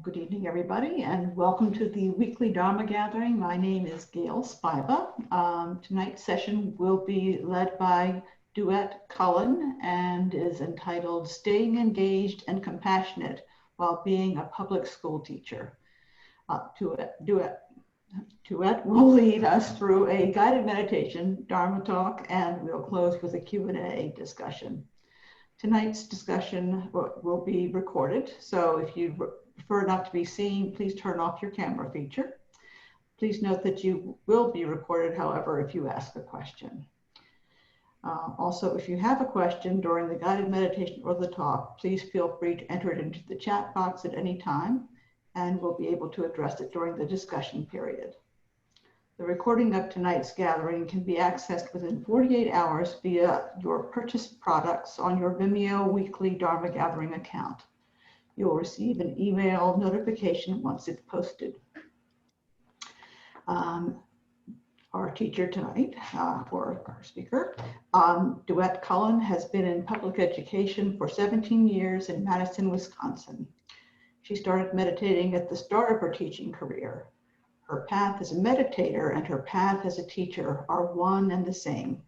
Good evening, everybody, and welcome to the weekly Dharma gathering. My name is Gail Spiva. Tonight's session will be led by Tuyet Cullen and is entitled Staying Engaged and Compassionate While Being a Public School Teacher. Tuyet will lead us through a guided meditation, Dharma talk, and we'll close with a Q&A discussion. Tonight's discussion will be recorded, so if you prefer not to be seen, please turn off your camera feature. Please note that you will be recorded, however, if you ask a question. Also, if you have a question during the guided meditation or the talk, please feel free to enter it into the chat box at any time, and we'll be able to address it during the discussion period. The recording of tonight's gathering can be accessed within 48 hours via your purchased products on your Vimeo weekly Dharma Gathering account. You'll receive an email notification once it's posted. Our teacher tonight, or our speaker, Tuyet Cullen, has been in public education for 17 years in Madison, Wisconsin. She started meditating at the start of her teaching career. Her path as a meditator and her path as a teacher are one and the same.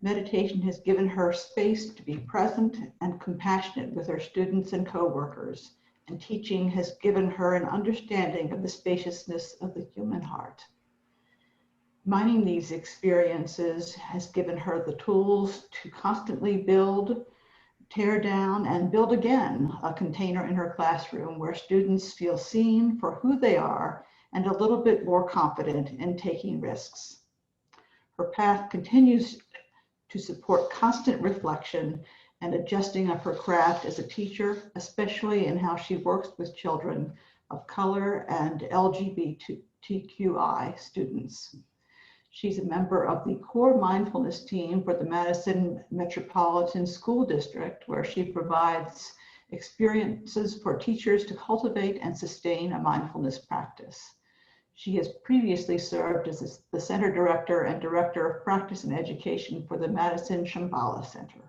Meditation has given her space to be present and compassionate with her students and co-workers, and teaching has given her an understanding of the spaciousness of the human heart. Mining these experiences has given her the tools to constantly build, tear down, and build again a container in her classroom where students feel seen for who they are and a little bit more confident in taking risks. Her path continues to support constant reflection and adjusting of her craft as a teacher, especially in how she works with children of color and LGBTQI students. She's a member of the core mindfulness team for the Madison Metropolitan School District, where she provides experiences for teachers to cultivate and sustain a mindfulness practice. She has previously served as the Center Director and Director of Practice and Education for the Madison Shambhala Center.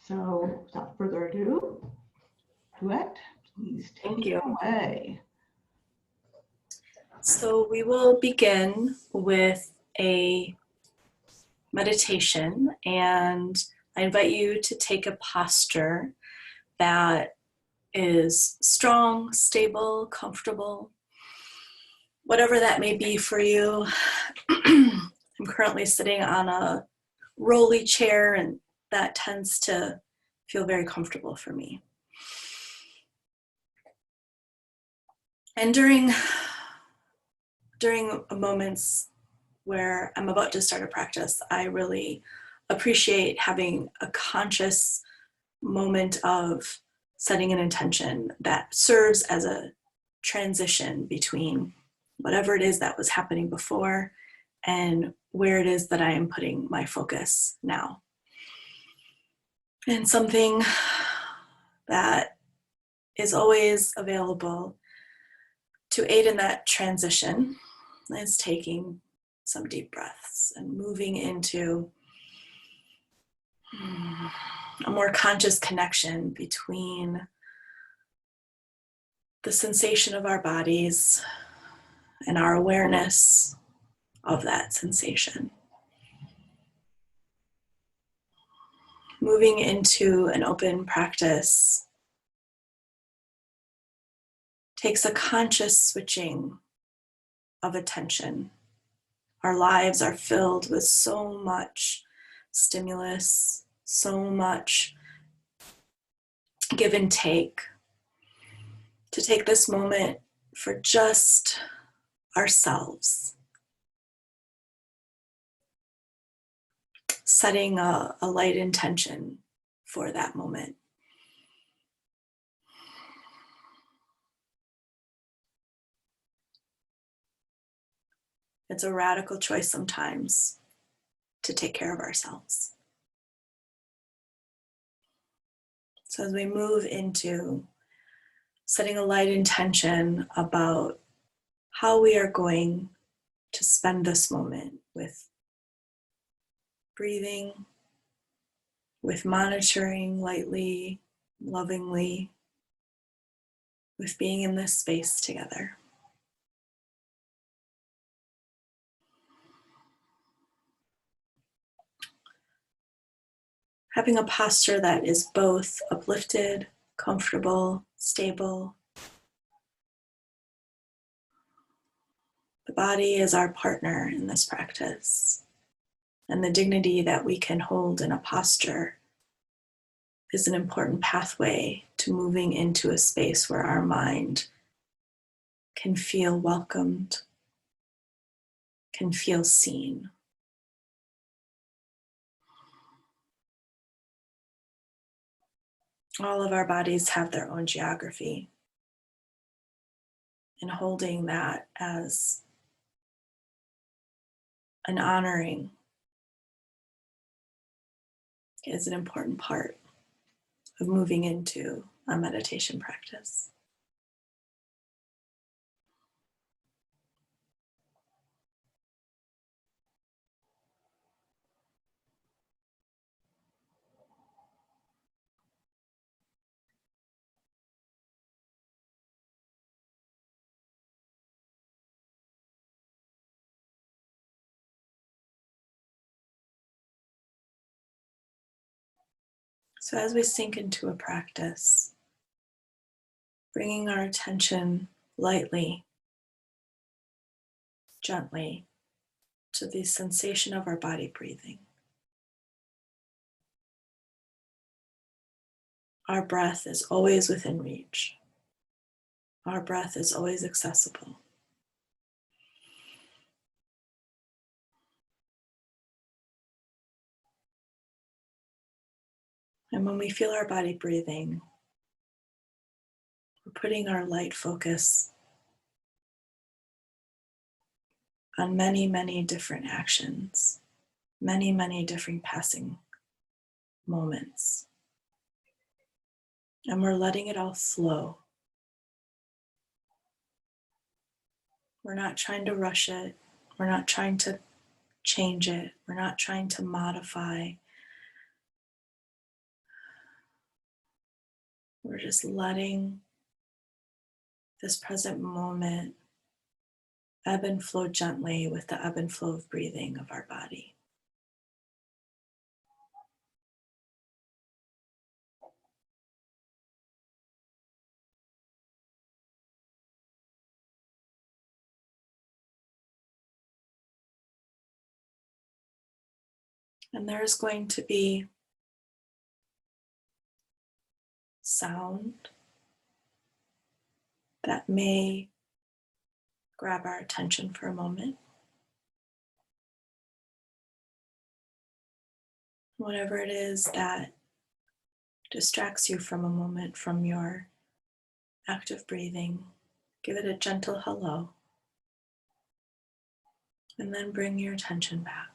So without further ado, Tuyet, please take it away. So we will begin with a meditation, and I invite you to take a posture that is strong, stable, comfortable, whatever that may be for you. I'm currently sitting on a rolly chair, and that tends to feel very comfortable for me. And during moments where I'm about to start a practice, I really appreciate having a conscious moment of setting an intention that serves as a transition between whatever it is that was happening before and where it is that I am putting my focus now. And something that is always available to aid in that transition is taking some deep breaths and moving into a more conscious connection between the sensation of our bodies and our awareness of that sensation. Moving into an open practice takes a conscious switching of attention. Our lives are filled with so much stimulus, so much give and take. To take this moment for just ourselves, setting a light intention for that moment. It's a radical choice sometimes to take care of ourselves. So as we move into setting a light intention about how we are going to spend this moment with breathing, with monitoring lightly, lovingly, with being in this space together. Having a posture that is both uplifted, comfortable, stable. The body is our partner in this practice, and the dignity that we can hold in a posture is an important pathway to moving into a space where our mind can feel welcomed, can feel seen. All of our bodies have their own geography, and holding that as an honoring is an important part of moving into a meditation practice. So as we sink into a practice, bringing our attention lightly, gently to the sensation of our body breathing. Our breath is always within reach. Our breath is always accessible. And when we feel our body breathing, we're putting our light focus on many, many different actions, many, many different passing moments. And we're letting it all flow. We're not trying to rush it. We're not trying to change it. We're not trying to modify. We're just letting this present moment ebb and flow gently with the ebb and flow of breathing of our body. And there's going to be sound that may grab our attention for a moment. Whatever it is that distracts you from a moment from your active breathing, give it a gentle hello, and then bring your attention back.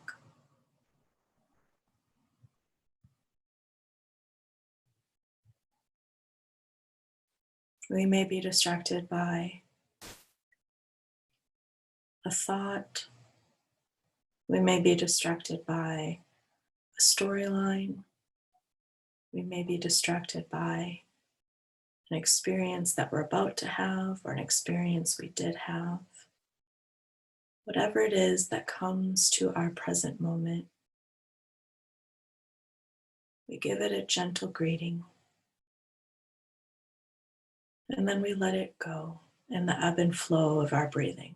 We may be distracted by a thought. We may be distracted by a storyline. We may be distracted by an experience that we're about to have or an experience we did have. Whatever it is that comes to our present moment, we give it a gentle greeting. And then we let it go in the ebb and flow of our breathing.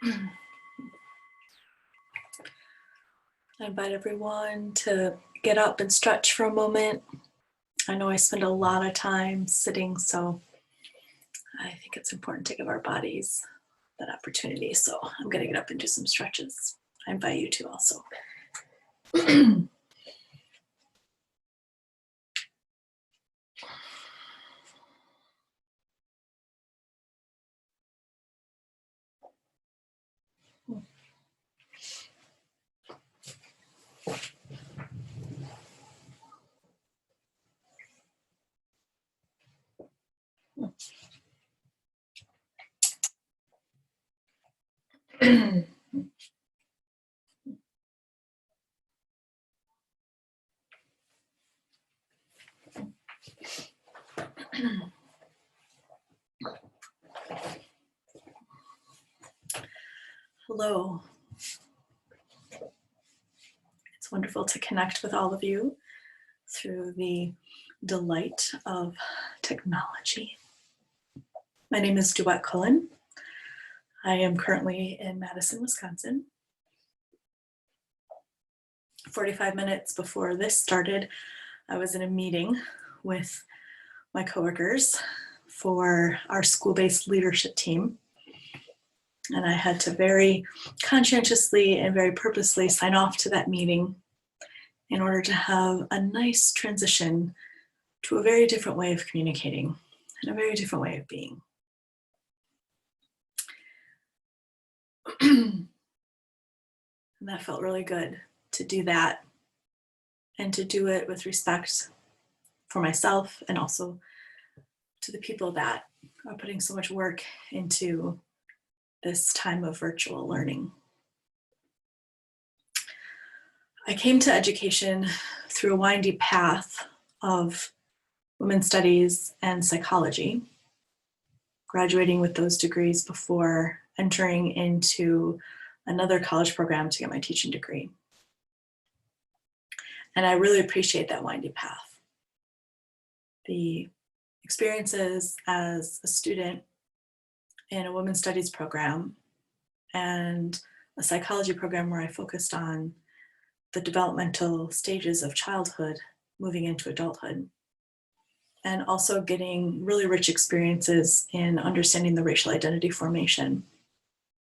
I invite everyone to get up and stretch for a moment. I know I spend a lot of time sitting, so I think it's important to give our bodies that opportunity. So I'm going to get up and do some stretches. I invite you to also. Hello. It's wonderful to connect with all of you through the delight of technology. My name is Tuyet Cullen. I am currently in Madison, Wisconsin. 45 minutes before this started, I was in a meeting with my coworkers for our school-based leadership team. And I had to very conscientiously and very purposely sign off to that meeting in order to have a nice transition to a very different way of communicating and a very different way of being. And that felt really good to do that and to do it with respect for myself and also to the people that are putting so much work into this time of virtual learning. I came to education through a windy path of women's studies and psychology, graduating with those degrees before entering into another college program to get my teaching degree. And I really appreciate that windy path. The experiences as a student in a women's studies program and a psychology program where I focused on the developmental stages of childhood moving into adulthood, and also getting really rich experiences in understanding the racial identity formation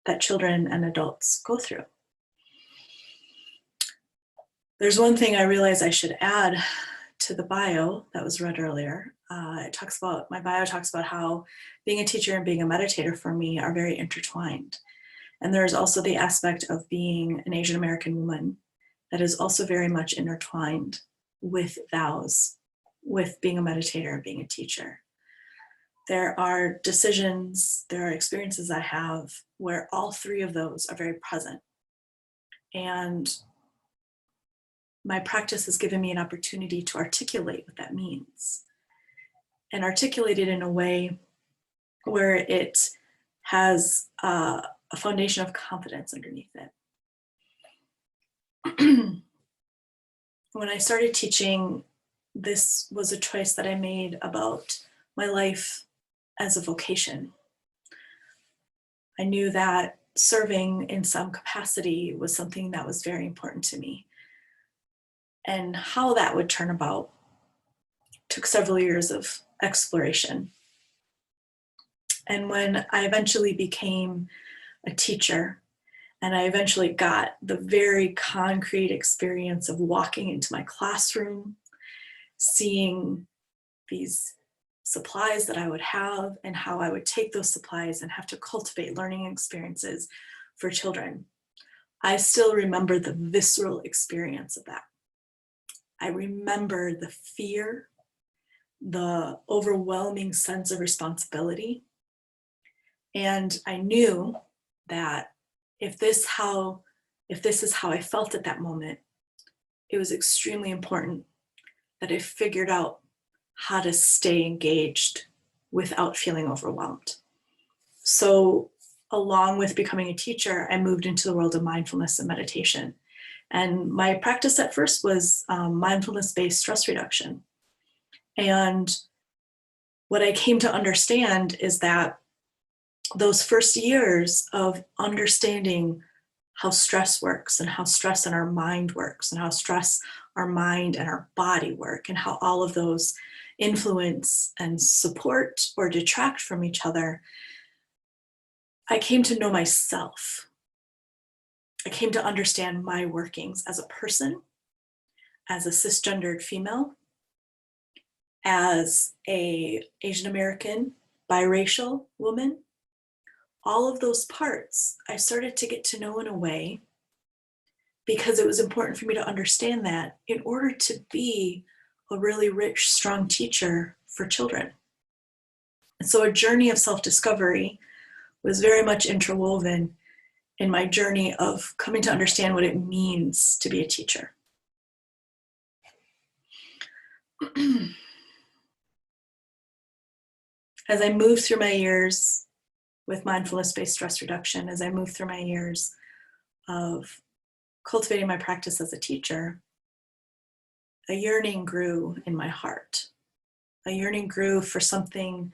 that children and adults go through. There's one thing I realize I should add to the bio that was read earlier. My bio talks about how being a teacher and being a meditator for me are very intertwined. And there's also the aspect of being an Asian American woman that is also very much intertwined with vows, with being a meditator and being a teacher. There are decisions, there are experiences I have where all three of those are very present. And my practice has given me an opportunity to articulate what that means and articulate it in a way where it has a foundation of confidence underneath it. When I started teaching, this was a choice that I made about my life as a vocation. I knew that serving in some capacity was something that was very important to me. And how that would turn about took several years of exploration. And when I eventually became a teacher, and I eventually got the very concrete experience of walking into my classroom, seeing these supplies that I would have and how I would take those supplies and have to cultivate learning experiences for children, I still remember the visceral experience of that. I remember the fear, the overwhelming sense of responsibility. And I knew that if this is how I felt at that moment, it was extremely important that I figured out how to stay engaged without feeling overwhelmed. So along with becoming a teacher, I moved into the world of mindfulness and meditation. And my practice at first was mindfulness-based stress reduction. And what I came to understand is that those first years of understanding how stress works and how stress in our mind works and how stress, our mind and our body work, and how all of those influence and support or detract from each other, I came to know myself. I came to understand my workings as a person, as a cisgendered female, as a Asian American, biracial woman. All of those parts I started to get to know in a way because it was important for me to understand that in order to be a really rich, strong teacher for children. And so a journey of self-discovery was very much interwoven in my journey of coming to understand what it means to be a teacher. As I moved through my years with mindfulness-based stress reduction, as I moved through my years of cultivating my practice as a teacher, a yearning grew in my heart. A yearning grew for something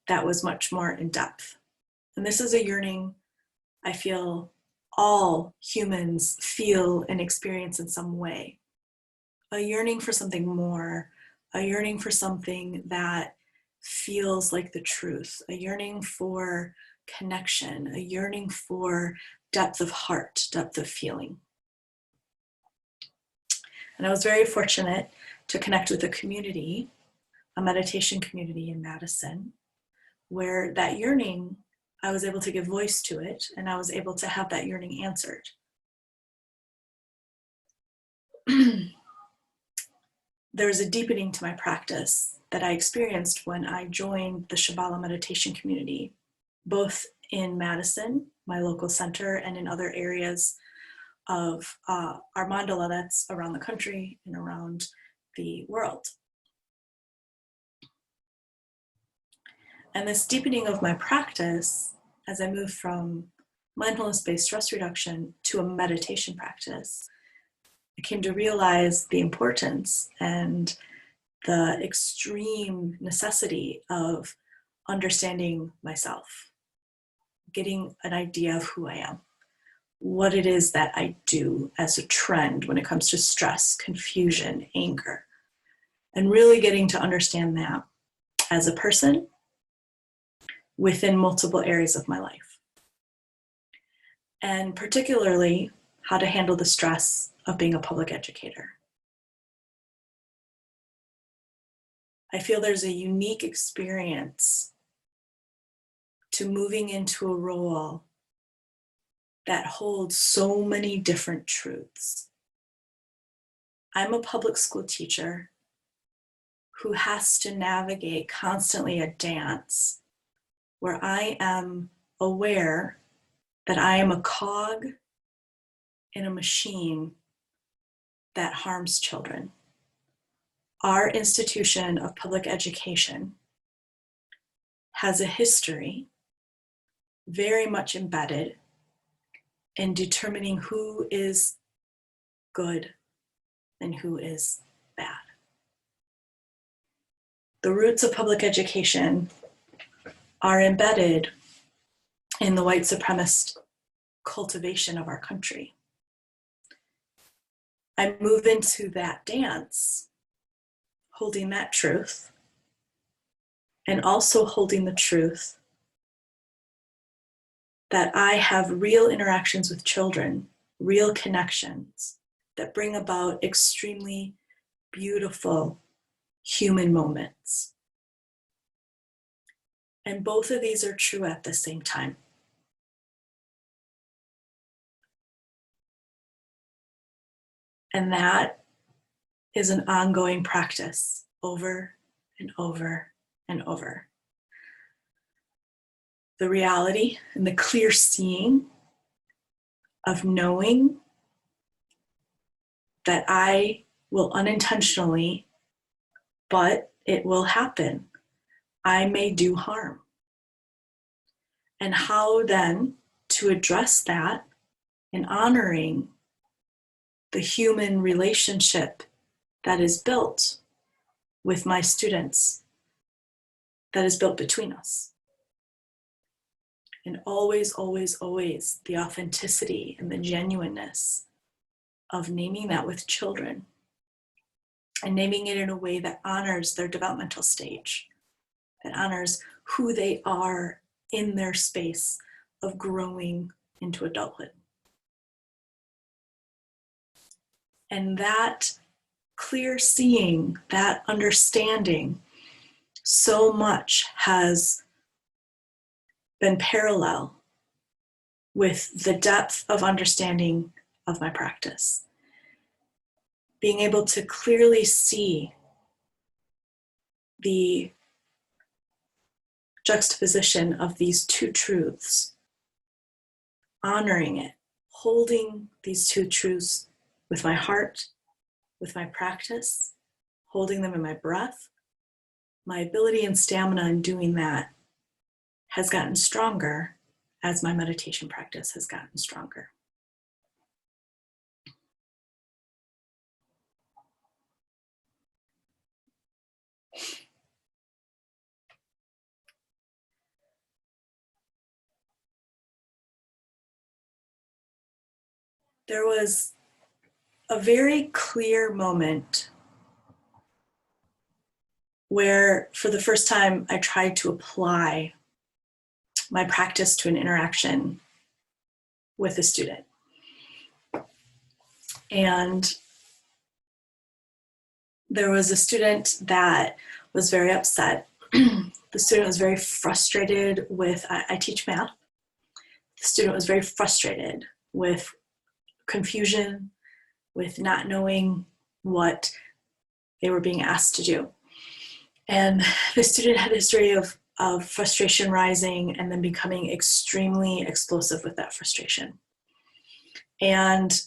that was much more in depth. And this is a yearning I feel all humans feel and experience in some way. A yearning for something more, a yearning for something that feels like the truth, a yearning for connection, a yearning for depth of heart, depth of feeling. And I was very fortunate to connect with a community, a meditation community in Madison, where that yearning, I was able to give voice to it, and I was able to have that yearning answered. There was a deepening to my practice that I experienced when I joined the Shambhala meditation community, both in Madison, my local center, and in other areas of our mandala that's around the country and around the world. And this deepening of my practice, as I moved from mindfulness-based stress reduction to a meditation practice, I came to realize the importance and the extreme necessity of understanding myself, getting an idea of who I am, what it is that I do as a trend when it comes to stress, confusion, anger, and really getting to understand that as a person within multiple areas of my life. And particularly how to handle the stress of being a public educator. I feel there's a unique experience to moving into a role that holds so many different truths. I'm a public school teacher who has to navigate constantly a dance where I am aware that I am a cog in a machine that harms children. Our institution of public education has a history very much embedded in determining who is good and who is bad. The roots of public education are embedded in the white supremacist cultivation of our country. I move into that dance, holding that truth, and also holding the truth that I have real interactions with children, real connections that bring about extremely beautiful human moments. And both of these are true at the same time. And that is an ongoing practice over and over and over. The reality and the clear seeing of knowing that I will unintentionally, but it will happen. I may do harm. And how then to address that in honoring the human relationship that is built with my students, that is built between us. And always, always, always the authenticity and the genuineness of naming that with children, and naming it in a way that honors their developmental stage, that honors who they are in their space of growing into adulthood. And that clear seeing, that understanding, so much has been parallel with the depth of understanding of my practice. Being able to clearly see the juxtaposition of these two truths, honoring it, holding these two truths with my heart, with my practice, holding them in my breath. My ability and stamina in doing that has gotten stronger as my meditation practice has gotten stronger. There was a very clear moment where, for the first time, I tried to apply my practice to an interaction with a student. And there was a student that was very upset. The student was very frustrated with, I teach math. The student was very frustrated with confusion, with not knowing what they were being asked to do. And the student had a history of frustration rising and then becoming extremely explosive with that frustration. And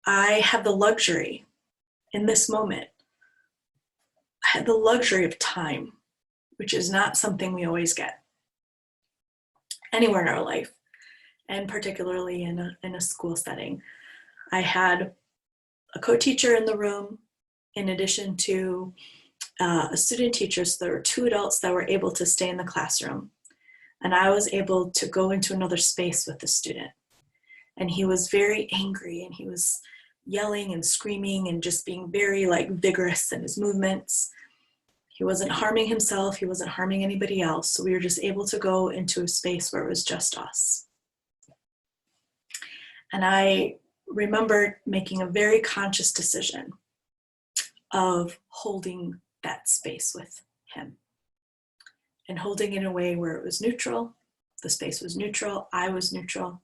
I had the luxury in this moment, I had the luxury of time, which is not something we always get anywhere in our life, and particularly in a school setting. I had a co-teacher in the room, in addition to a student teacher. So there were two adults that were able to stay in the classroom. And I was able to go into another space with the student. And he was very angry, and he was yelling and screaming and just being very vigorous in his movements. He wasn't harming himself. He wasn't harming anybody else. So we were just able to go into a space where it was just us. And I remember making a very conscious decision of holding that space with him and holding it in a way where it was neutral. The space was neutral. I was neutral.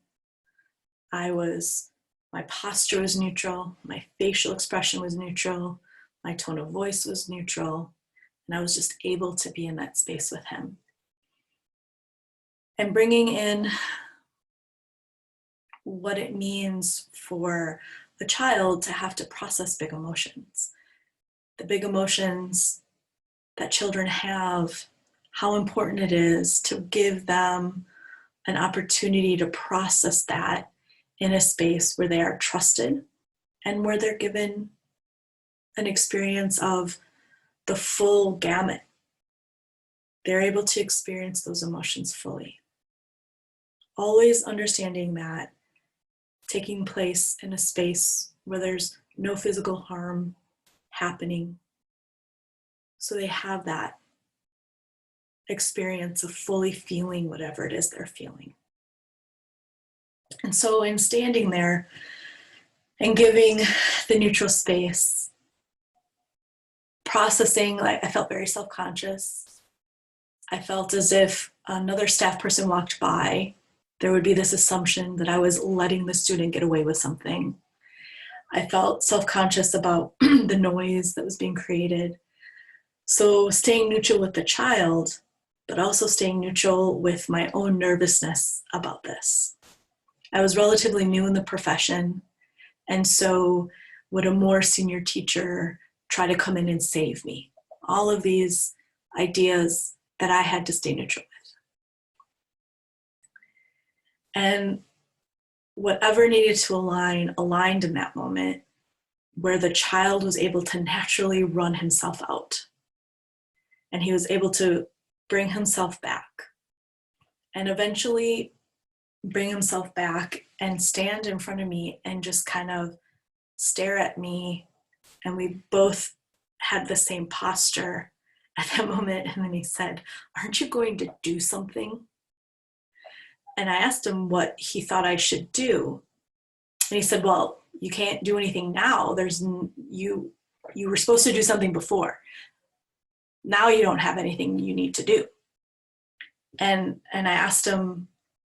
My posture was neutral. My facial expression was neutral. My tone of voice was neutral. And I was just able to be in that space with him. And bringing in what it means for a child to have to process big emotions. The big emotions that children have, how important it is to give them an opportunity to process that in a space where they are trusted and where they're given an experience of the full gamut. They're able to experience those emotions fully. Always understanding that taking place in a space where there's no physical harm happening. So they have that experience of fully feeling whatever it is they're feeling. And so in standing there and giving the neutral space, processing, I felt very self-conscious. I felt as if another staff person walked by, there would be this assumption that I was letting the student get away with something. I felt self-conscious about the noise that was being created. So staying neutral with the child, but also staying neutral with my own nervousness about this. I was relatively new in the profession, and so would a more senior teacher try to come in and save me? All of these ideas that I had to stay neutral with. And whatever needed to align, aligned in that moment, where the child was able to naturally run himself out. And he was able to bring himself back and eventually bring himself back and stand in front of me and just kind of stare at me. And we both had the same posture at that moment. And then he said, "Aren't you going to do something?" And I asked him what he thought I should do. And he said, "Well, you can't do anything now. You were supposed to do something before. Now you don't have anything you need to do." And I asked him,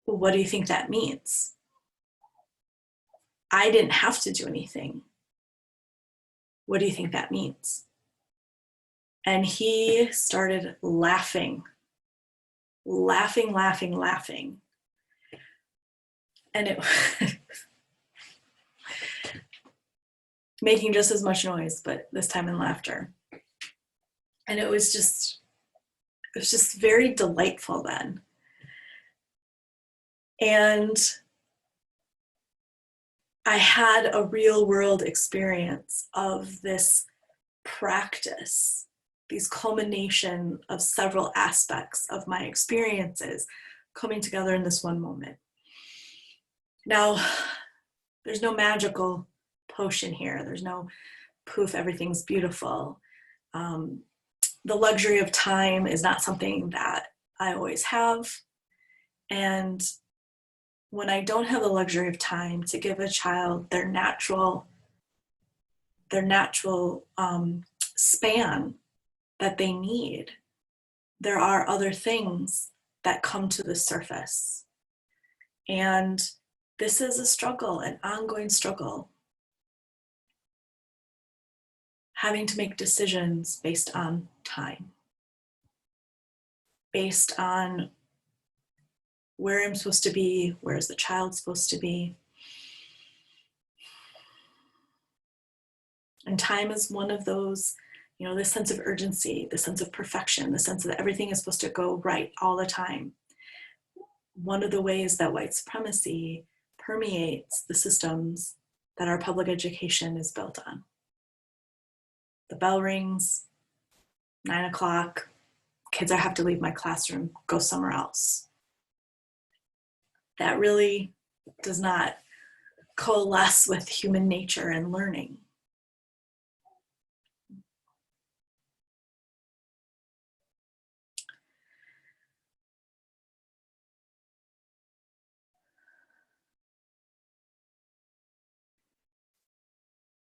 "Well, what do you think that means?" "I didn't have to do anything. What do you think that means?" And he started laughing. And it making just as much noise, but this time in laughter. And it was just very delightful then. And I had a real world experience of this practice, these culmination of several aspects of my experiences coming together in this one moment. Now, there's no magical potion here. There's no poof, everything's beautiful. The luxury of time is not something that I always have. And when I don't have the luxury of time to give a child their natural span that they need, there are other things that come to the surface. And this is a struggle, an ongoing struggle. Having to make decisions based on time, based on where I'm supposed to be, where's the child supposed to be. And time is one of those, this sense of urgency, the sense of perfection, the sense that everything is supposed to go right all the time. One of the ways that white supremacy permeates the systems that our public education is built on. The bell rings, 9 o'clock, kids, I have to leave my classroom, go somewhere else. That really does not coalesce with human nature and learning.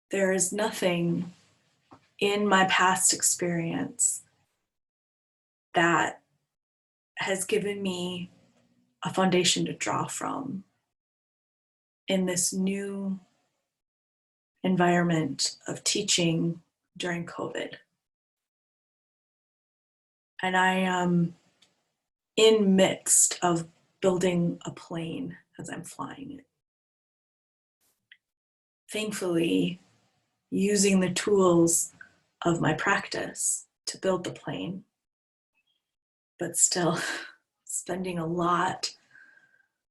There is nothing in my past experience that has given me a foundation to draw from in this new environment of teaching during COVID. And I am in midst of building a plane as I'm flying it. Thankfully, using the tools of my practice to build the plane, but still spending a lot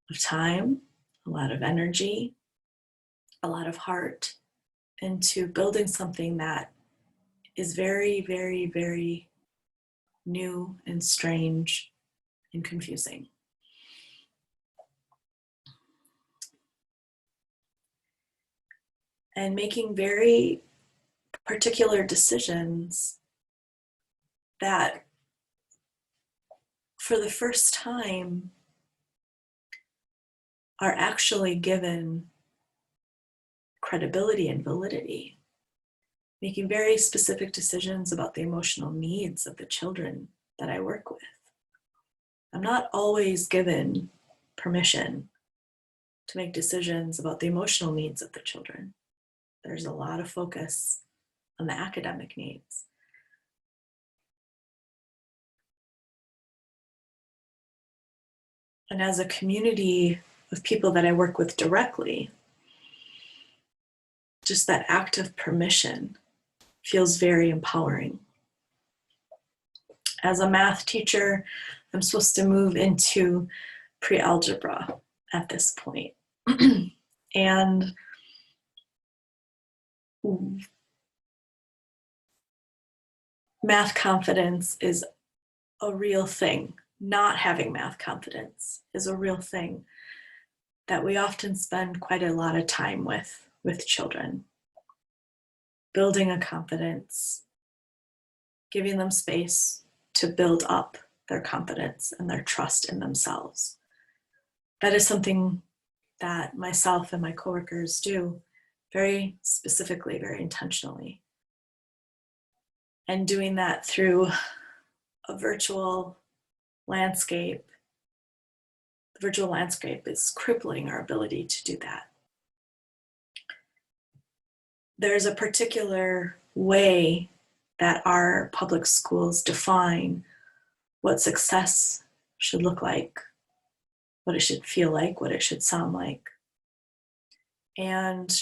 of time, a lot of energy, a lot of heart into building something that is very, very, very new and strange and confusing. And making very particular decisions that, for the first time, are actually given credibility and validity. Making very specific decisions about the emotional needs of the children that I work with. I'm not always given permission to make decisions about the emotional needs of the children. There's a lot of focus on the academic needs. And as a community of people that I work with directly, just that act of permission feels very empowering. As a math teacher, I'm supposed to move into pre-algebra at this point. And math confidence is a real thing not having math confidence is a real thing that we often spend quite a lot of time with children. Building a confidence, giving them space to build up their confidence and their trust in themselves. That is something that myself and my coworkers do very specifically, very intentionally. And doing that through a virtual landscape. The virtual landscape is crippling our ability to do that. There's a particular way that our public schools define what success should look like, what it should feel like, what it should sound like. And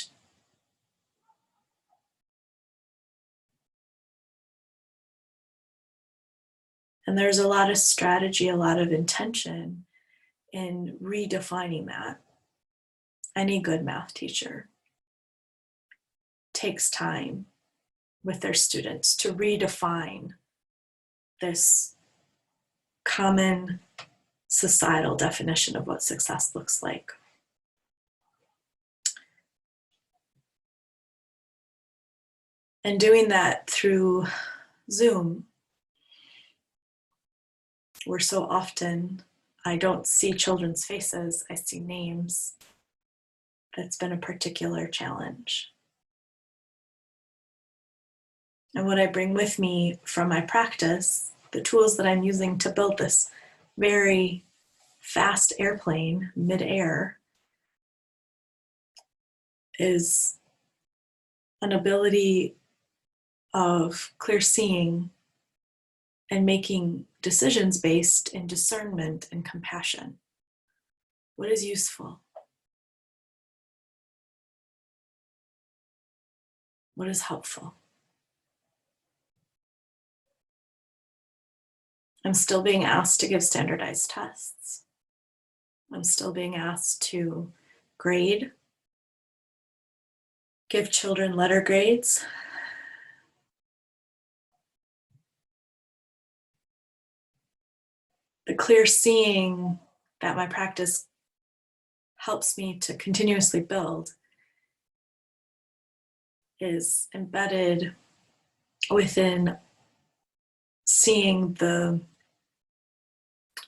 there's a lot of strategy, a lot of intention in redefining that. Any good math teacher takes time with their students to redefine this common societal definition of what success looks like. And doing that through Zoom, where so often I don't see children's faces, I see names. That's been a particular challenge. And what I bring with me from my practice, the tools that I'm using to build this very fast airplane midair, is an ability of clear seeing and making decisions based in discernment and compassion. What is useful? What is helpful? I'm still being asked to give standardized tests. I'm still being asked to grade, give children letter grades. The clear seeing that my practice helps me to continuously build is embedded within seeing the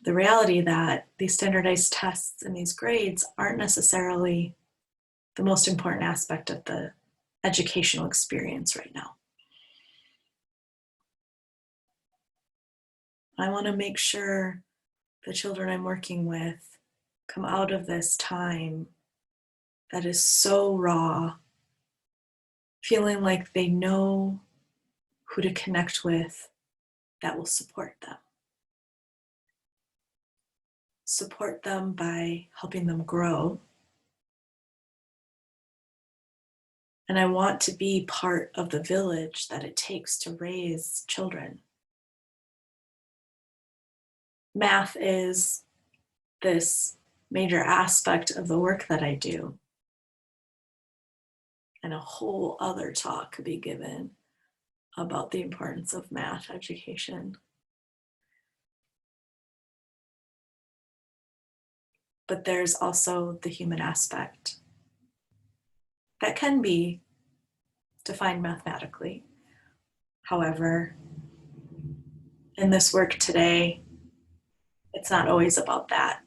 reality that these standardized tests and these grades aren't necessarily the most important aspect of the educational experience right now. I want to make sure the children I'm working with come out of this time that is so raw, feeling like they know who to connect with that will support them. Support them by helping them grow. And I want to be part of the village that it takes to raise children. Math is this major aspect of the work that I do. And a whole other talk could be given about the importance of math education. But there's also the human aspect that can be defined mathematically. However, in this work today, it's not always about that.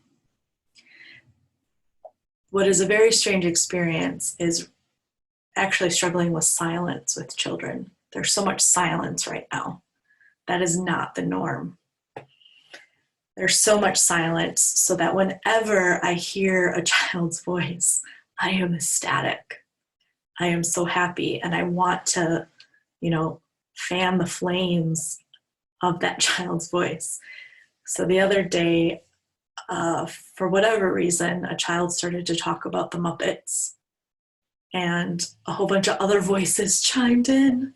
What is a very strange experience is actually struggling with silence with children. There's so much silence right now. That is not the norm. There's so much silence so that whenever I hear a child's voice, I am ecstatic. I am so happy, and I want to, fan the flames of that child's voice. So the other day, for whatever reason, a child started to talk about the Muppets, and a whole bunch of other voices chimed in,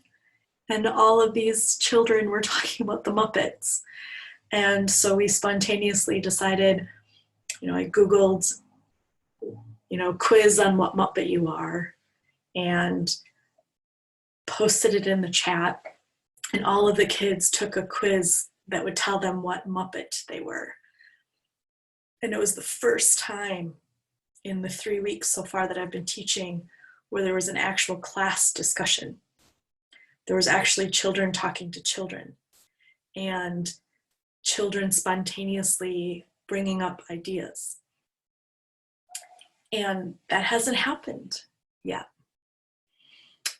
and all of these children were talking about the Muppets. And so we spontaneously decided, I Googled, quiz on what Muppet you are, and posted it in the chat. And all of the kids took a quiz that would tell them what Muppet they were. And it was the first time in the 3 weeks so far that I've been teaching where there was an actual class discussion. There was actually children talking to children and children spontaneously bringing up ideas. And that hasn't happened yet.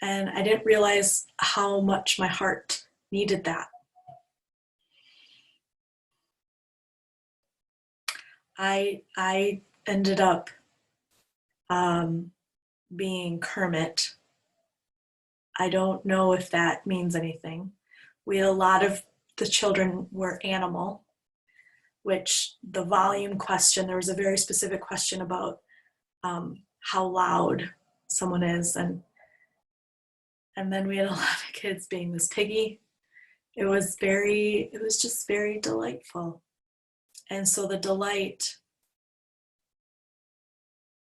And I didn't realize how much my heart needed that. I ended up being Kermit. I don't know if that means anything. We had a lot of the children were animal, which the volume question, there was a very specific question about how loud someone is. And then we had a lot of kids being Miss Piggy. It was just very delightful. And so the delight,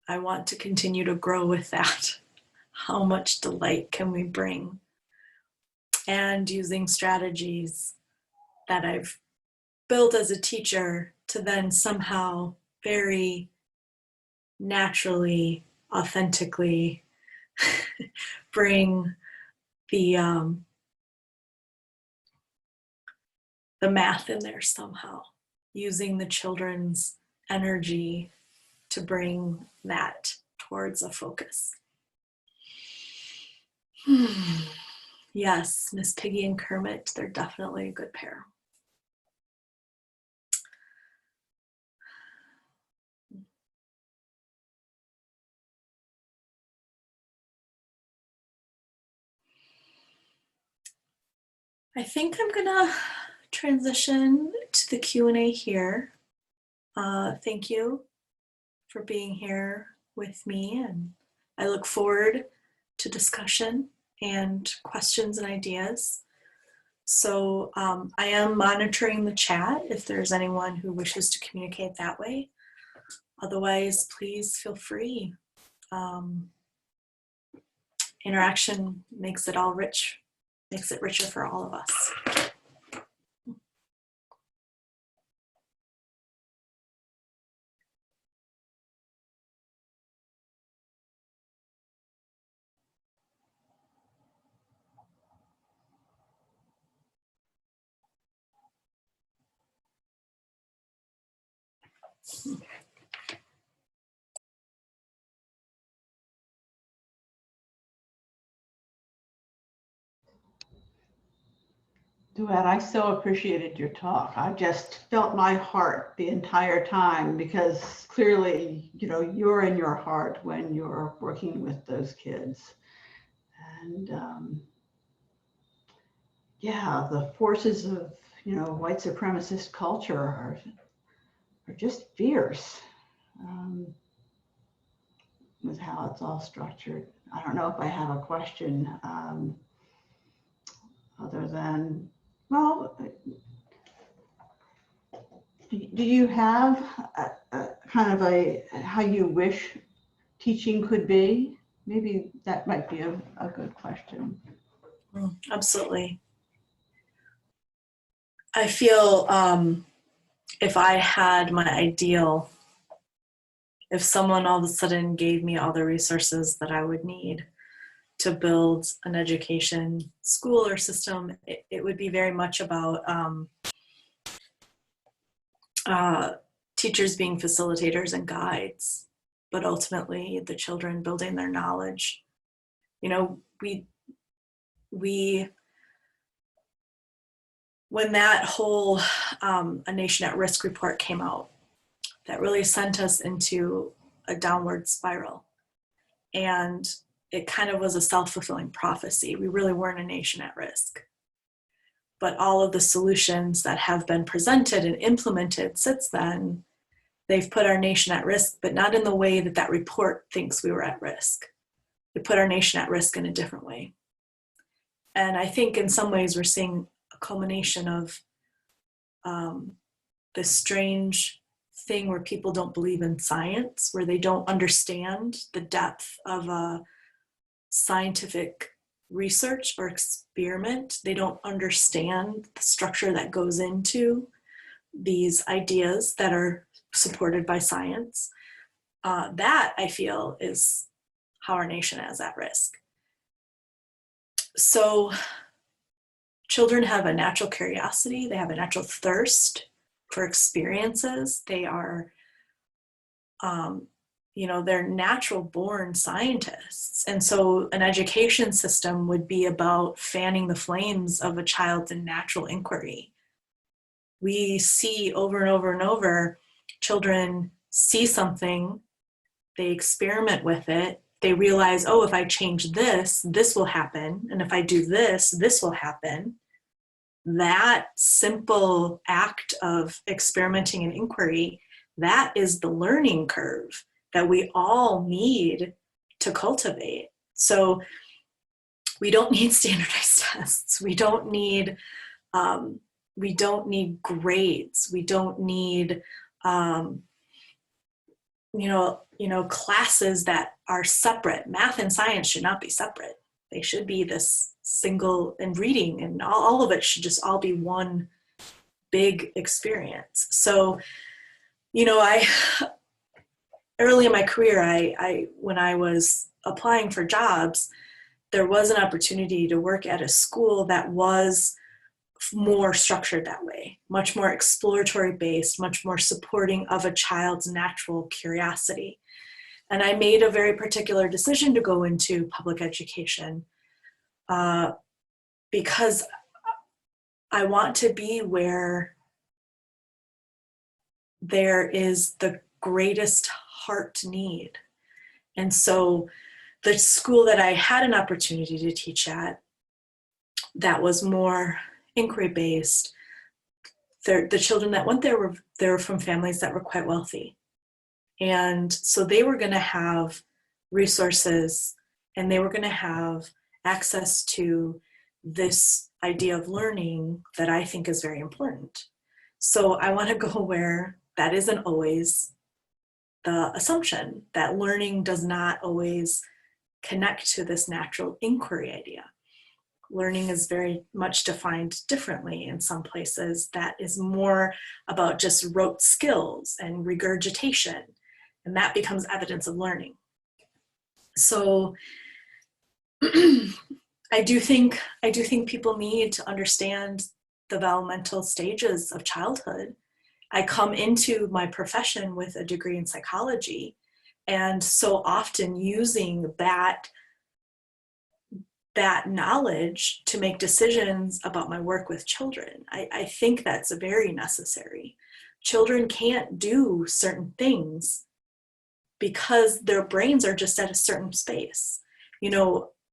I want to continue to grow with that. How much delight can we bring? And using strategies that I've built as a teacher to then somehow very naturally, authentically bring the math in there somehow, using the children's energy to bring that towards a focus. Yes, Miss Piggy and Kermit, they're definitely a good pair. I think I'm gonna transition to the Q&A here. Thank you for being here with me, and I look forward to discussion and questions and ideas. So I am monitoring the chat if there's anyone who wishes to communicate that way. Otherwise, please feel free. Interaction makes it all rich, makes it richer for all of us. Duet, I so appreciated your talk. I just felt my heart the entire time because clearly, you're in your heart when you're working with those kids. And yeah, the forces of, white supremacist culture are just fierce with how it's all structured. I don't know if I have a question other than, well, do you have a kind of how you wish teaching could be? Maybe that might be a good question. Absolutely. I feel if I had my ideal, if someone all of a sudden gave me all the resources that I would need to build an education school or system, it would be very much about teachers being facilitators and guides, but ultimately the children building their knowledge. When that whole A Nation at Risk report came out, that really sent us into a downward spiral. And it kind of was a self-fulfilling prophecy. We really weren't a nation at risk. But all of the solutions that have been presented and implemented since then, they've put our nation at risk, but not in the way that that report thinks we were at risk. They put our nation at risk in a different way. And I think in some ways we're seeing a culmination of this strange thing where people don't believe in science, where they don't understand the depth of a scientific research or experiment. They don't understand the structure that goes into these ideas that are supported by science. That, I feel, is how our nation is at risk. So children have a natural curiosity. They have a natural thirst for experiences. They are, they're natural born scientists. And so an education system would be about fanning the flames of a child's natural inquiry. We see over and over and over, children see something, they experiment with it, they realize, oh, if I change this, this will happen. And if I do this, this will happen. That simple act of experimenting and inquiry, that is the learning curve that we all need to cultivate. So we don't need standardized tests. We don't need grades. We don't need classes that are separate. Math and science should not be separate. They should be this single, and reading and all of it should just all be one big experience. So, I early in my career, when I was applying for jobs, there was an opportunity to work at a school that was more structured that way, much more exploratory based, much more supporting of a child's natural curiosity. And I made a very particular decision to go into public education because I want to be where there is the greatest heart need. And so the school that I had an opportunity to teach at, that was more inquiry-based, the children that went there were from families that were quite wealthy. And so they were going to have resources and they were going to have access to this idea of learning that I think is very important. So I want to go where that isn't always the assumption, that learning does not always connect to this natural inquiry idea. Learning is very much defined differently in some places. That is more about just rote skills and regurgitation, and that becomes evidence of learning. So I do think people need to understand the developmental stages of childhood. I come into my profession with a degree in psychology, and so often using that knowledge to make decisions about my work with children. I think that's very necessary. Children can't do certain things because their brains are just at a certain space.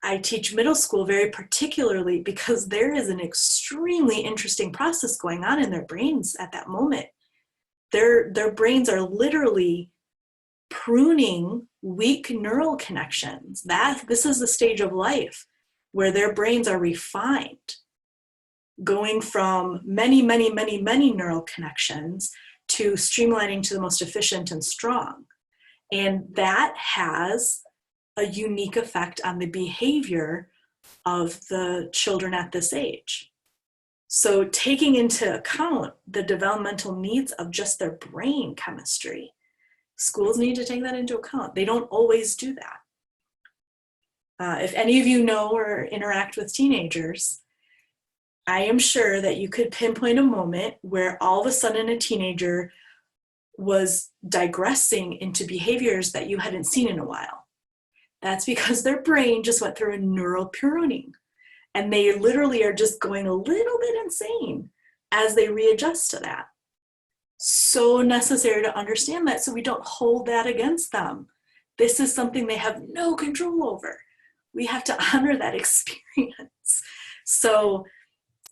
I teach middle school very particularly because there is an extremely interesting process going on in their brains at that moment. Their brains are literally pruning weak neural connections. This is the stage of life where their brains are refined, going from many, many, many, many neural connections to streamlining to the most efficient and strong. And that has a unique effect on the behavior of the children at this age. So taking into account the developmental needs of just their brain chemistry, schools need to take that into account. They don't always do that. If any of you know or interact with teenagers, I am sure that you could pinpoint a moment where all of a sudden a teenager was digressing into behaviors that you hadn't seen in a while. That's because their brain just went through a neural pruning, and they literally are just going a little bit insane as they readjust to that. So necessary to understand that so we don't hold that against them. This is something they have no control over. We have to honor that experience. So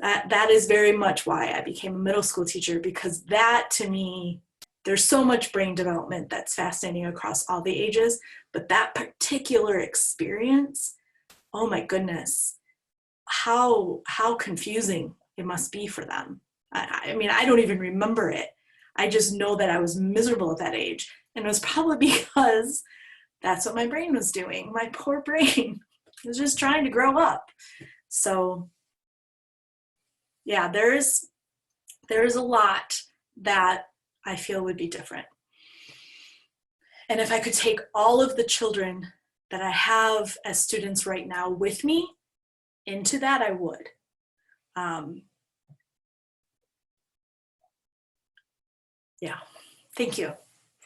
that is very much why I became a middle school teacher, because that, to me, there's so much brain development that's fascinating across all the ages, but that particular experience, oh my goodness, how confusing it must be for them. I mean, I don't even remember it. I just know that I was miserable at that age, and it was probably because that's what my brain was doing, my poor brain. was just trying to grow up. So yeah, there's a lot that I feel would be different. And if I could take all of the children that I have as students right now with me into that, I would. Yeah, thank you.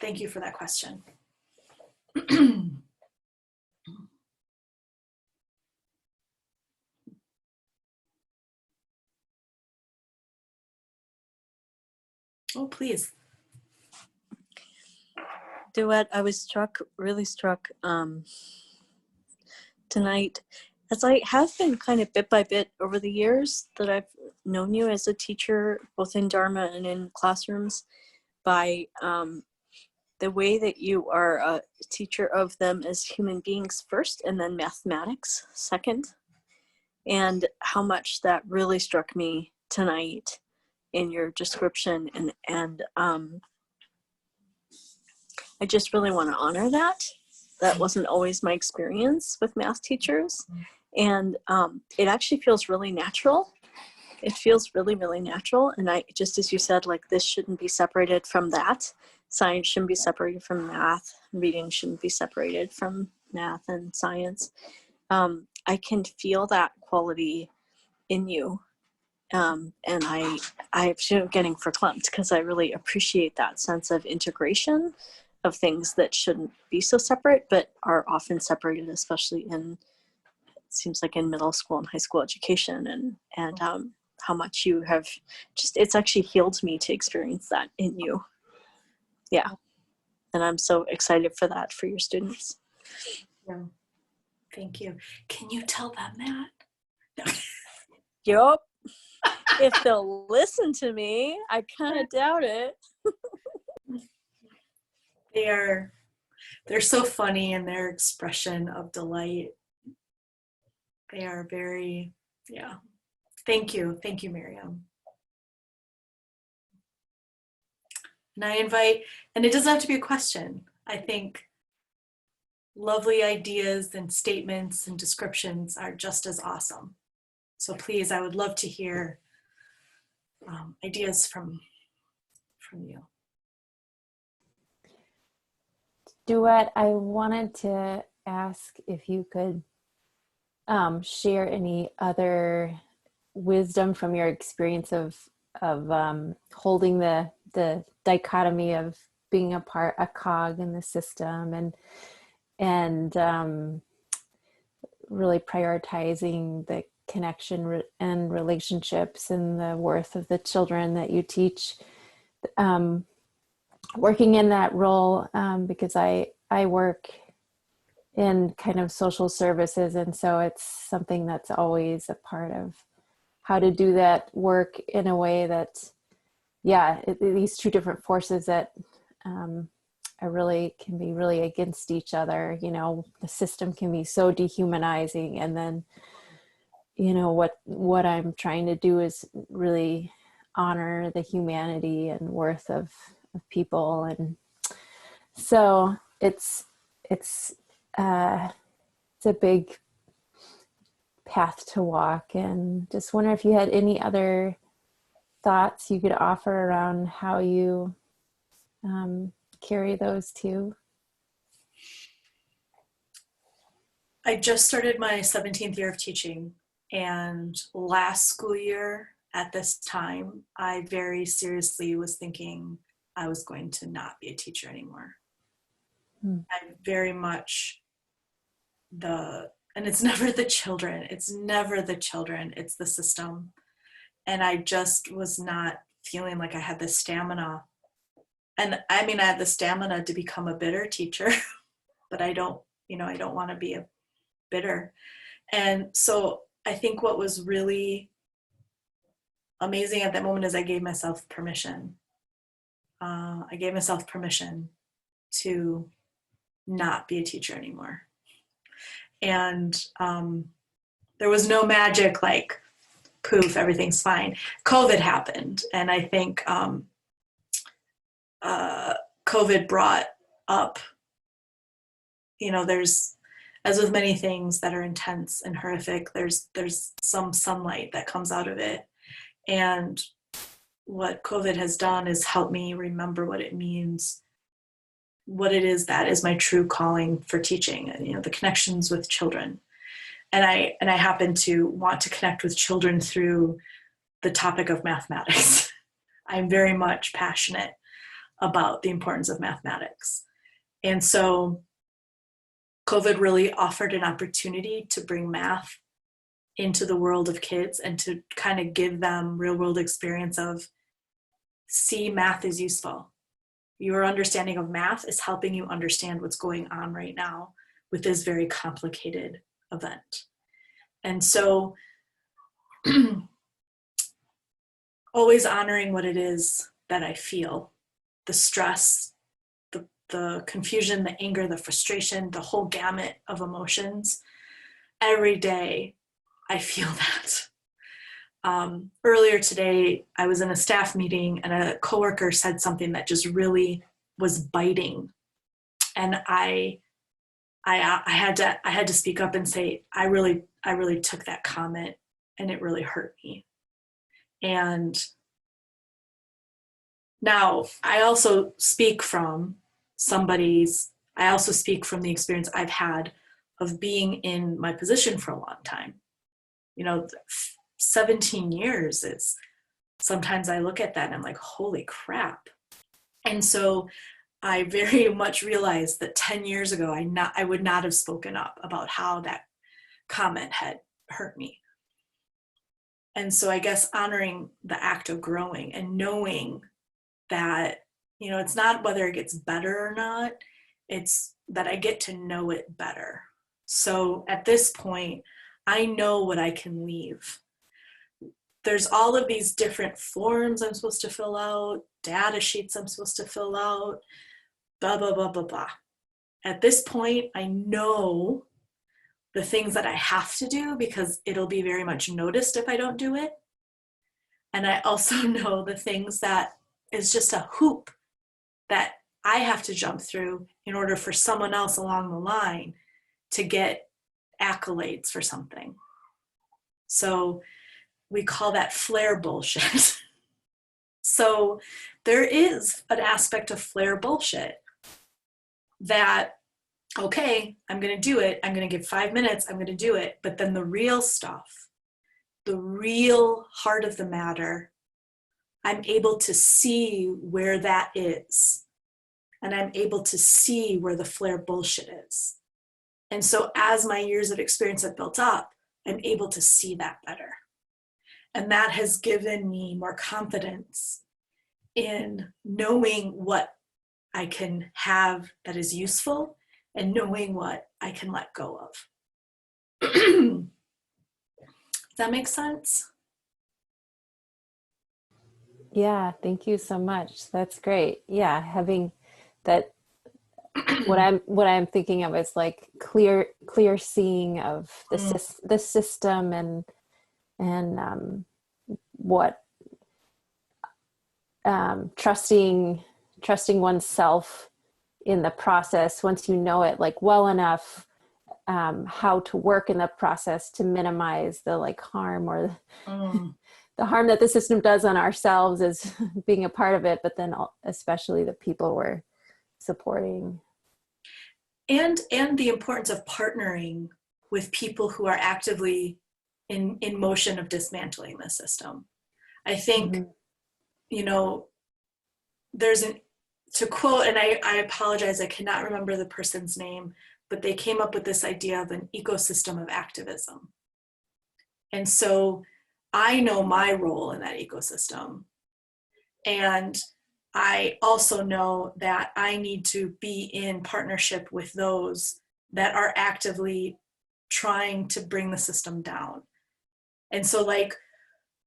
Thank you for that question. Oh, please. Duet, I was really struck tonight, as I have been kind of bit by bit over the years that I've known you as a teacher, both in Dharma and in classrooms, by the way that you are a teacher of them as human beings first, and then mathematics second, and how much that really struck me tonight in your description, and I just really want to honor that. That wasn't always my experience with math teachers. And it actually feels really natural. It feels really, really natural. And I, just as you said, like, this shouldn't be separated from that. Science shouldn't be separated from math. Reading shouldn't be separated from math and science. I can feel that quality in you. And I'm getting verklempt because I really appreciate that sense of integration of things that shouldn't be so separate, but are often separated, especially in, it seems like in middle school and high school education, and how much you have just, it's actually healed me to experience that in you. Yeah. And I'm so excited for that for your students. Yeah. Thank you. Can you tell them that? No. Yup. If they'll listen to me, I kind of doubt it. They're so funny in their expression of delight. They are very, yeah. Thank you, Miriam. And I invite, and it doesn't have to be a question. I think lovely ideas and statements and descriptions are just as awesome. So please, I would love to hear ideas from you. Duet, I wanted to ask if you could share any other wisdom from your experience of holding the dichotomy of being a cog in the system, and really prioritizing the connection and relationships and the worth of the children that you teach. Working in that role, because I work in kind of social services, and so it's something that's always a part of how to do that work in a way that, these two different forces that are really can be really against each other. You know, the system can be so dehumanizing, and then, you know, what I'm trying to do is really honor the humanity and worth of people. And so it's a big path to walk, and just wonder if you had any other thoughts you could offer around how you carry those two. I just started my 17th year of teaching, and last school year at this time, I very seriously was thinking I was going to not be a teacher anymore. I very much and it's never the children, it's the system. And I just was not feeling like I had the stamina. And I mean, I had the stamina to become a bitter teacher, but I don't want to be a bitter. And so I think what was really amazing at that moment is I gave myself permission. I gave myself permission to not be a teacher anymore. And there was no magic, like, poof, everything's fine. COVID happened. And I think COVID brought up, you know, as with many things that are intense and horrific, there's some sunlight that comes out of it. And what COVID has done is help me remember what it means, what it is that is my true calling for teaching, and, you know, the connections with children. And I happen to want to connect with children through the topic of mathematics. I'm very much passionate about the importance of mathematics. And so COVID really offered an opportunity to bring math into the world of kids and to kind of give them real world experience of, see, math is useful. Your understanding of math is helping you understand what's going on right now with this very complicated event. And so always honoring what it is that I feel, the stress, the confusion, the anger, the frustration, the whole gamut of emotions. Every day I feel that. Earlier today, I was in a staff meeting and a coworker said something that just really was biting. And I had to speak up and say, I really took that comment and it really hurt me. And now I also speak from the experience I've had of being in my position for a long time. You know, 17 years is, sometimes I look at that and I'm like, holy crap. And so I very much realized that 10 years ago, I would not have spoken up about how that comment had hurt me. And so I guess honoring the act of growing and knowing that, you know, it's not whether it gets better or not, it's that I get to know it better. So at this point, I know what I can leave. There's all of these different forms I'm supposed to fill out, data sheets I'm supposed to fill out, blah, blah, blah, blah, blah. At this point, I know the things that I have to do because it'll be very much noticed if I don't do it. And I also know the things that is just a hoop that I have to jump through in order for someone else along the line to get accolades for something. So we call that flare bullshit. So there is an aspect of flare bullshit that, okay, I'm going to do it. I'm going to give 5 minutes. I'm going to do it. But then the real stuff, the real heart of the matter, I'm able to see where that is. And I'm able to see where the flare bullshit is. And so as my years of experience have built up, I'm able to see that better. And that has given me more confidence in knowing what I can have that is useful and knowing what I can let go of. Does that make sense? Yeah, thank you so much. That's great. Yeah, having that, what I'm thinking of is like clear seeing of the system and what trusting oneself in the process once you know it like well enough, how to work in the process to minimize the like harm or the harm that the system does on ourselves as being a part of it, but then especially the people we're supporting. And the importance of partnering with people who are actively in motion of dismantling the system. I think, you know, to quote, and I apologize, I cannot remember the person's name, but they came up with this idea of an ecosystem of activism. And so I know my role in that ecosystem. And I also know that I need to be in partnership with those that are actively trying to bring the system down. And so like,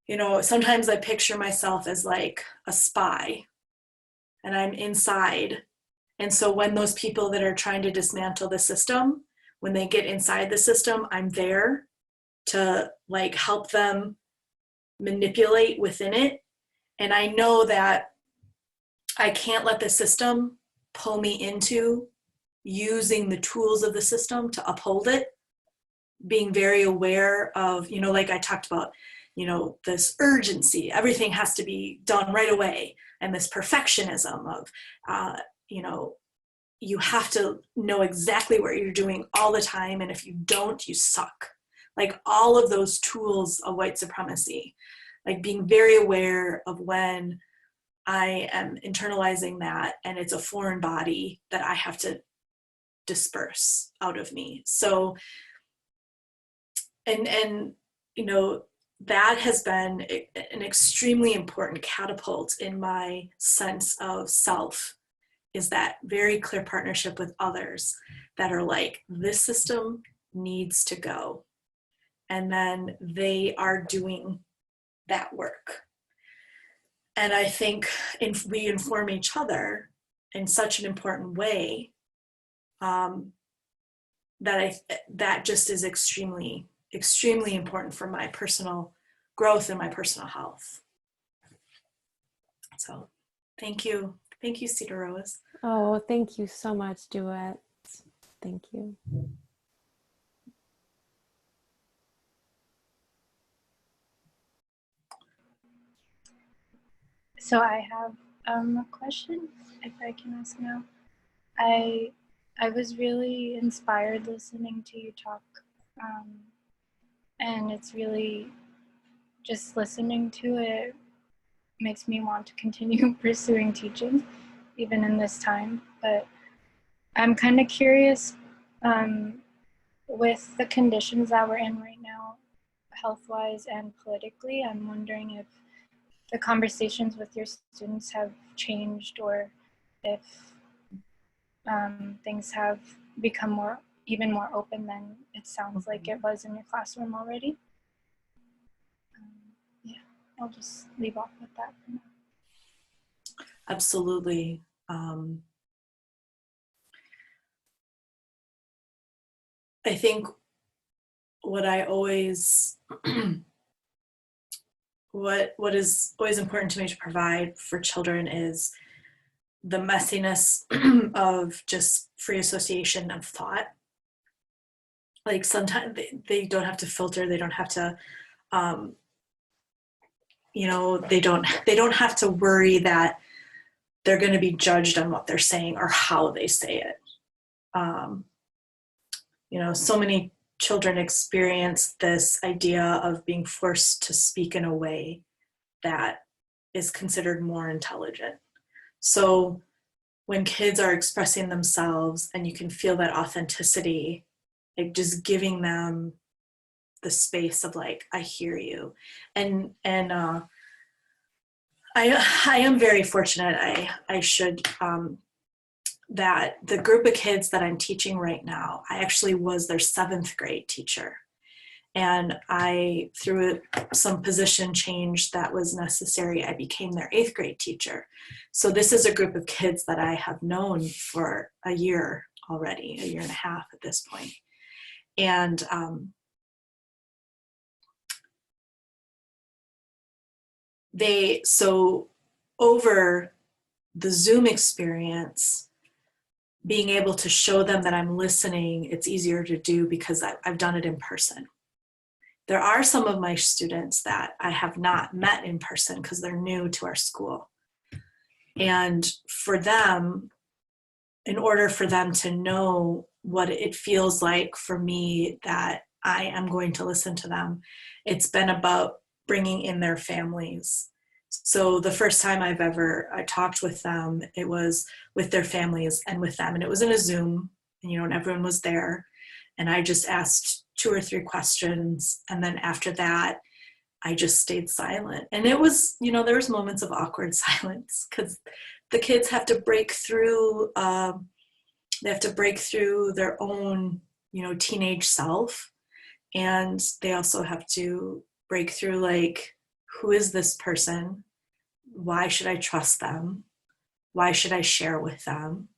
you know, sometimes I picture myself as like a spy and I'm inside. And so when those people that are trying to dismantle the system, when they get inside the system, I'm there to like help them manipulate within it. And I know that I can't let the system pull me into using the tools of the system to uphold it, being very aware of, like I talked about, this urgency, everything has to be done right away, and this perfectionism of, you have to know exactly what you're doing all the time, and if you don't, you suck. Like all of those tools of white supremacy, like being very aware of when I am internalizing that and it's a foreign body that I have to disperse out of me. So, and that has been an extremely important catapult in my sense of self, is that very clear partnership with others that are like, this system needs to go. And then they are doing that work. And I think we inform each other in such an important way, that just is extremely, extremely important for my personal growth and my personal health. So thank you. Thank you, Cedar Rose. Oh, thank you so much, Duet. Thank you. So I have a question, if I can ask now. I was really inspired listening to you talk, and it's really just listening to it makes me want to continue pursuing teaching, even in this time. But I'm kind of curious, with the conditions that we're in right now, health-wise and politically, I'm wondering if the conversations with your students have changed, or if things have become even more open than it sounds like it was in your classroom already. Yeah, I'll just leave off with that for now. Absolutely. I think what I always, what is always important to me to provide for children is the messiness of just free association of thought. Like sometimes they don't have to filter, they don't have to, they don't have to worry that they're going to be judged on what they're saying or how they say it. So many children experience this idea of being forced to speak in a way that is considered more intelligent. So when kids are expressing themselves and you can feel that authenticity, like just giving them the space of like, I hear you. And I am very fortunate. I should, that the group of kids that I'm teaching right now, I actually was their 7th grade teacher. And through some position change that was necessary, I became their 8th grade teacher. So this is a group of kids that I have known for a year already, a year and a half at this point. And so over the Zoom experience, being able to show them that I'm listening, it's easier to do because I've done it in person. There are some of my students that I have not met in person because they're new to our school. And for them, in order for them to know what it feels like for me that I am going to listen to them, it's been about bringing in their families. So the first time I talked with them, it was with their families and with them. And it was in a Zoom, and and everyone was there. And I just asked 2 or 3 questions. And then after that, I just stayed silent. And it was, there was moments of awkward silence because the kids have to break through, they have to break through their own, teenage self. And they also have to break through, like, who is this person? Why should I trust them? Why should I share with them?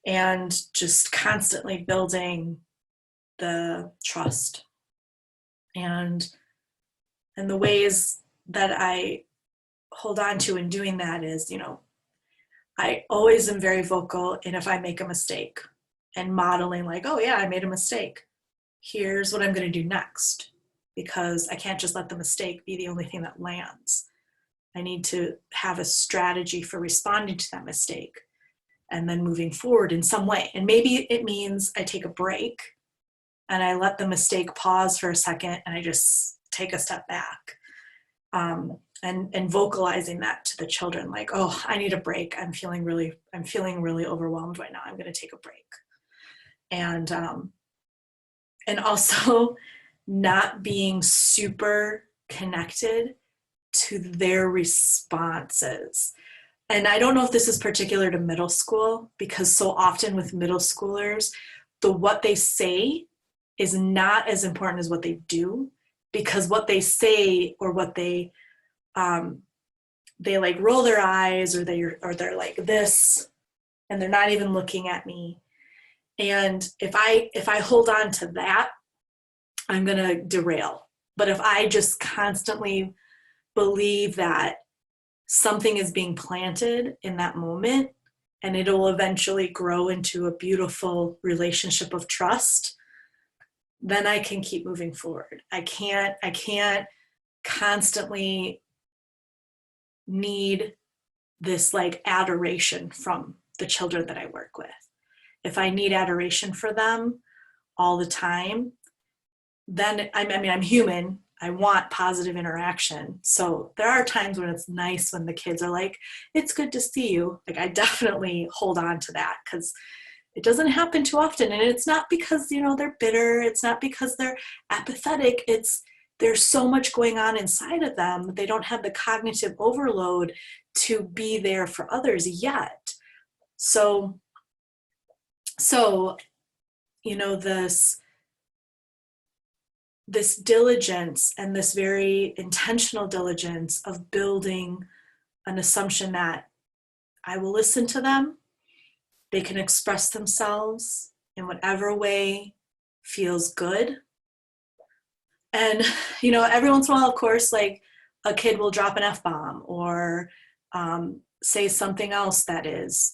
And just constantly building the trust. And the ways that I hold on to in doing that is, I always am very vocal. And if I make a mistake, and modeling like, oh yeah, I made a mistake. Here's what I'm going to do next, because I can't just let the mistake be the only thing that lands. I need to have a strategy for responding to that mistake and then moving forward in some way. And maybe it means I take a break and I let the mistake pause for a second and I just take a step back. And vocalizing that to the children, like, oh, I need a break. I'm feeling really overwhelmed right now. I'm going to take a break. And also not being super connected to their responses. And I don't know if this is particular to middle school, because so often with middle schoolers, what they say is not as important as what they do, because what they say or what they like roll their eyes, or they're like this, and they're not even looking at me. And if I hold on to that, I'm gonna derail. But if I just constantly believe that something is being planted in that moment, and it'll eventually grow into a beautiful relationship of trust, then I can keep moving forward. I can't constantly need this like adoration from the children that I work with. If I need adoration for them all the time, then I'm human. I want positive interaction. So there are times when it's nice when the kids are like, it's good to see you. Like, I definitely hold on to that, because it doesn't happen too often. And it's not because, they're bitter. It's not because they're apathetic. There's so much going on inside of them. They don't have the cognitive overload to be there for others yet. So this diligence, and this very intentional diligence of building an assumption that I will listen to them, they can express themselves in whatever way feels good. And, every once in a while, of course, like a kid will drop an F-bomb or say something else that is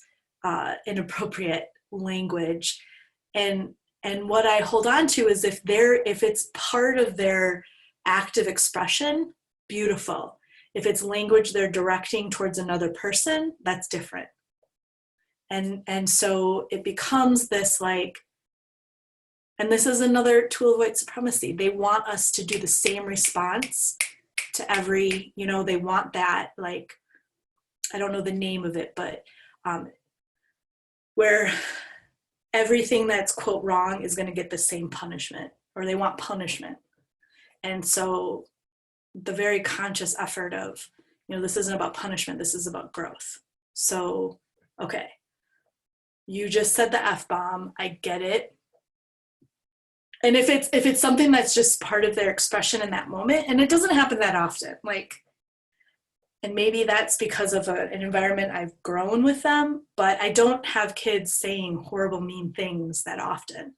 inappropriate language. And what I hold on to is if it's part of their active expression, beautiful. If it's language they're directing towards another person, that's different. And so it becomes this like, and this is another tool of white supremacy. They want us to do the same response to every, they want that, like, I don't know the name of it, but where everything that's quote wrong is going to get the same punishment, or they want punishment. And so the very conscious effort of, this isn't about punishment, this is about growth. So, okay, you just said the F-bomb, I get it. And if it's something that's just part of their expression in that moment, and it doesn't happen that often, like, and maybe that's because of an environment I've grown with them, but I don't have kids saying horrible, mean things that often.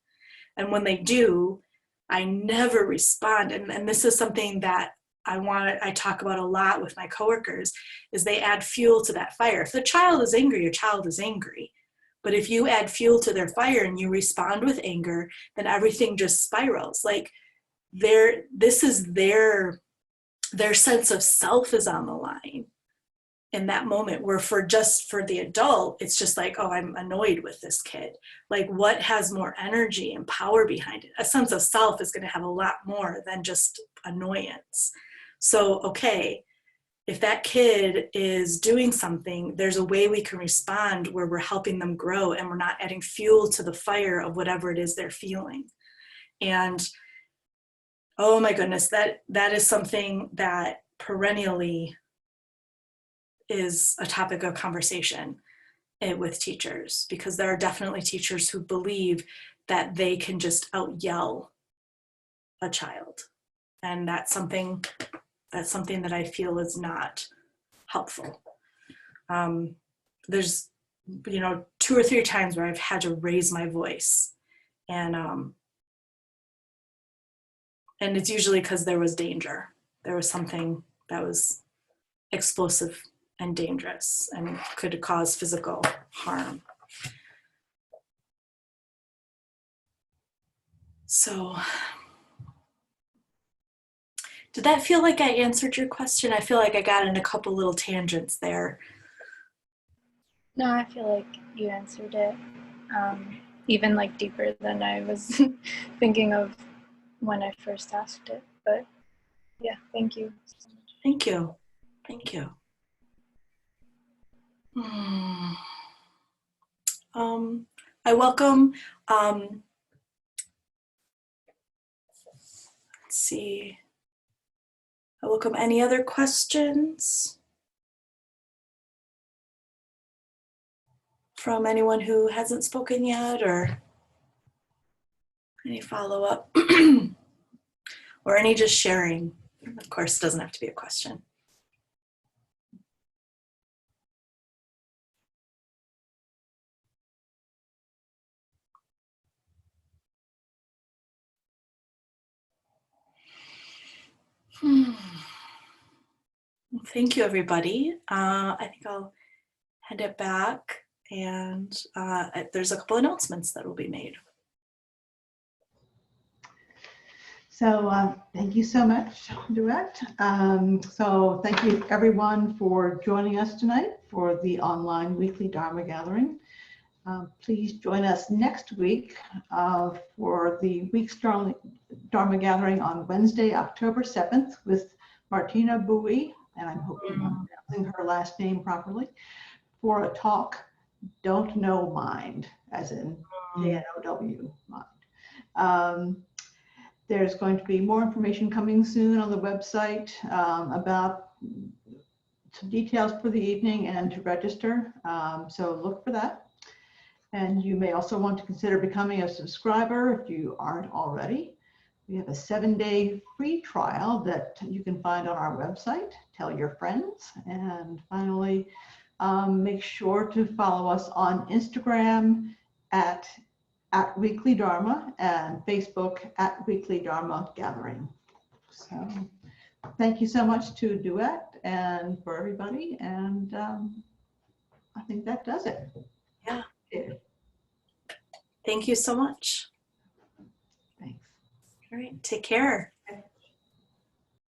And when they do, I never respond. And this is something that I talk about a lot with my coworkers, is they add fuel to that fire. If the child is angry, your child is angry. But if you add fuel to their fire and you respond with anger, then everything just spirals. Like, this is their sense of self is on the line in that moment, where for the adult, it's just like, oh, I'm annoyed with this kid. Like, what has more energy and power behind it? A sense of self is going to have a lot more than just annoyance. So, okay, if that kid is doing something, there's a way we can respond where we're helping them grow and we're not adding fuel to the fire of whatever it is they're feeling. And oh my goodness, that is something that perennially is a topic of conversation with teachers, because there are definitely teachers who believe that they can just out yell a child. And that's something that I feel is not helpful. There's, 2 or 3 times where I've had to raise my voice, and it's usually because there was danger. There was something that was explosive and dangerous and could cause physical harm. So, did that feel like I answered your question? I feel like I got in a couple little tangents there. No, I feel like you answered it even like deeper than I was thinking of when I first asked it. But yeah, thank you so much. Thank you. Thank you. I welcome, let's see. I welcome any other questions from anyone who hasn't spoken yet, or any follow-up, or any just sharing. Of course, it doesn't have to be a question. Thank you, everybody. I think I'll hand it back, and there's a couple announcements that will be made. So thank you so much, Tuyet. So thank you everyone for joining us tonight for the online weekly Dharma gathering. Please join us next week for the week's Dharma gathering on Wednesday, October 7th with Martina Bowie, and I'm hoping I'm pronouncing her last name properly, for a talk, Don't Know Mind, as in J-N-O-W, mind. There's going to be more information coming soon on the website about some details for the evening and to register. So look for that. And you may also want to consider becoming a subscriber if you aren't already. We have a 7-day free trial that you can find on our website. Tell your friends. And finally, make sure to follow us on Instagram at Weekly Dharma and Facebook at Weekly Dharma Gathering. So thank you so much to Tuyet and for everybody. And I think that does it. Yeah. Thank you so much. Thanks. All right, take care.